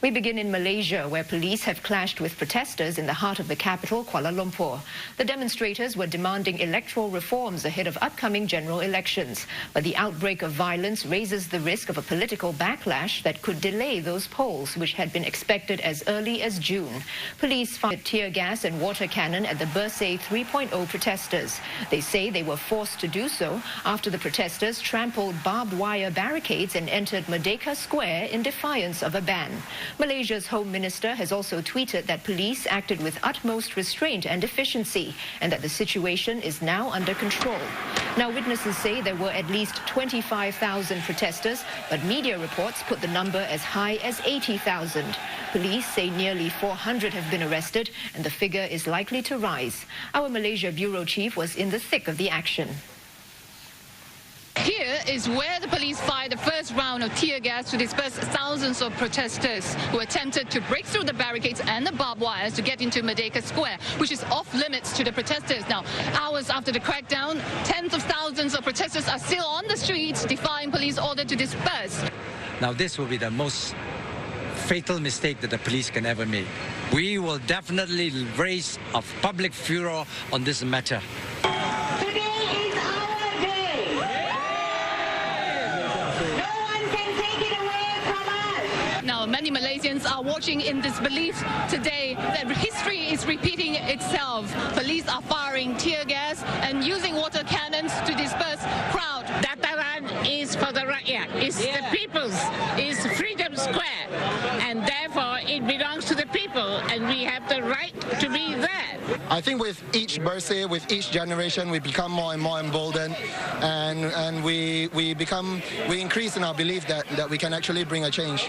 We begin in Malaysia, where police have clashed with protesters in the heart of the capital, Kuala Lumpur. The demonstrators were demanding electoral reforms ahead of upcoming general elections. But the outbreak of violence raises the risk of a political backlash that could delay those polls, which had been expected as early as June. Police fired tear gas and water cannon at the Bersih 3.0 protesters. They say they were forced to do so after the protesters trampled barbed wire barricades and entered Merdeka Square in defiance of a ban. Malaysia's Home Minister has also tweeted that police acted with utmost restraint and efficiency and that the situation is now under control. Now, witnesses say there were at least 25,000 protesters, but media reports put the number as high as 80,000. Police say nearly 400 have been arrested and the figure is likely to rise. Our Malaysia bureau chief was in the thick of the action. Here is where the police fired the first round of tear gas to disperse thousands of protesters who attempted to break through the barricades and the barbed wires to get into Merdeka Square, which is off limits to the protesters. Now, hours after the crackdown, tens of thousands of protesters are still on the streets defying police order to disperse. Now, this will be the most fatal mistake that the police can ever make. We will definitely raise a public furor on this matter. Now, many Malaysians are watching in disbelief today that history is repeating itself. Police are firing tear gas and using water cannons to disperse crowd. Dataran is for the rakyat, it's the people's, it's Freedom Square, and therefore it belongs to the people, and we have the right to be there. I think with each Bersih, with each generation, we become more and more emboldened, and we increase in our belief that we can actually bring a change.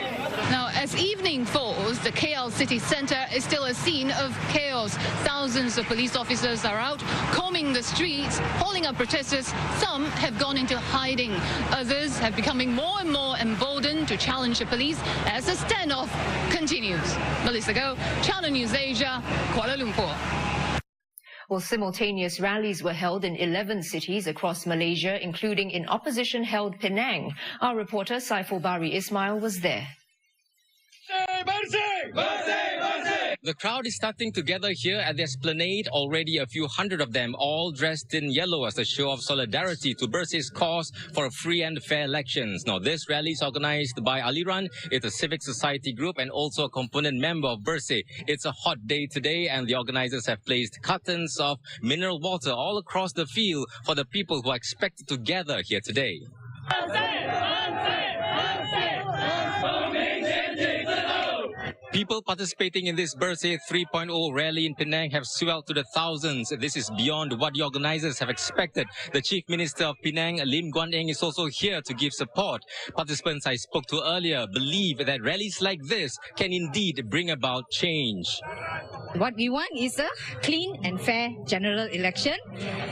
Now, as evening falls, the KL city centre is still a scene of chaos. Thousands of police officers are out combing the streets, hauling up protesters. Some have gone into hiding. Others have becoming more and more emboldened to challenge the police as the standoff continues. Melissa Go, Channel News Asia, Kuala Lumpur. Well, simultaneous rallies were held in 11 cities across Malaysia, including in opposition-held Penang. Our reporter Saiful Bari Ismail was there. Bersih! Bersih! Bersih! The crowd is starting to gather here at the esplanade, already a few hundred of them, all dressed in yellow as a show of solidarity to Bersih's cause for free and fair elections. Now, this rally is organized by Aliran. It's a civic society group and also a component member of Bersih. It's a hot day today, and the organizers have placed cartons of mineral water all across the field for the people who are expected to gather here today. People participating in this Bersih 3.0 rally in Penang have swelled to the thousands. This is beyond what the organizers have expected. The Chief Minister of Penang, Lim Guan Eng, is also here to give support. Participants I spoke to earlier believe that rallies like this can indeed bring about change. What we want is a clean and fair general election.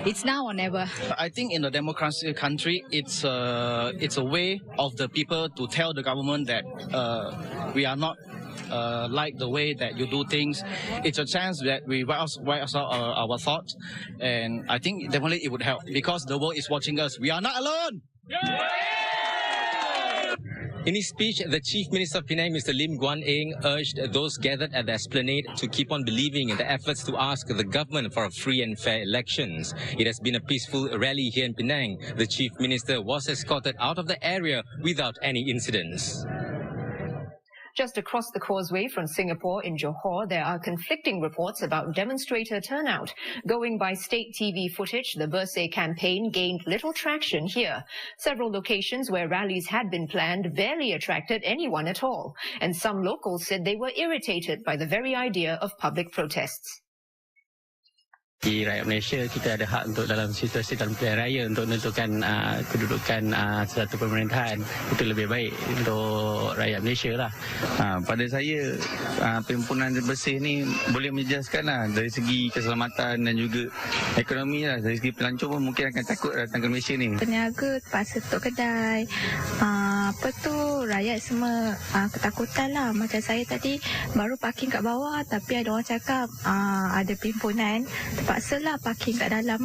It's now or never. I think in a democratic country, it's a way of the people to tell the government that we are not like the way that you do things. It's a chance that we voice our thoughts, and I think definitely it would help because the world is watching us. We are not alone. In his speech, the Chief Minister of Penang, Mr. Lim Guan Eng, urged those gathered at the esplanade to keep on believing in the efforts to ask the government for free and fair elections. It has been a peaceful rally here in Penang. The Chief Minister was escorted out of the area without any incidents. Just across the causeway from Singapore in Johor, there are conflicting reports about demonstrator turnout. Going by state TV footage, the Bersih campaign gained little traction here. Several locations where rallies had been planned barely attracted anyone at all. And some locals said they were irritated by the very idea of public protests. Di rakyat Malaysia, kita ada hak untuk dalam situasi dalam pilihan raya untuk menentukan kedudukan satu pemerintahan. Itu lebih baik untuk rakyat Malaysia lah. Pada saya, perhimpunan Bersih ni boleh menjelaskan lah dari segi keselamatan dan juga ekonomi lah. Dari segi pelancong pun mungkin akan takut datang ke Malaysia ni. Peniaga terpaksa tutup kedai. Rakyat semua ketakutan lah. Macam saya tadi baru parking kat bawah, tapi ada orang cakap ada perhimpunan, terpaksalah parking kat dalam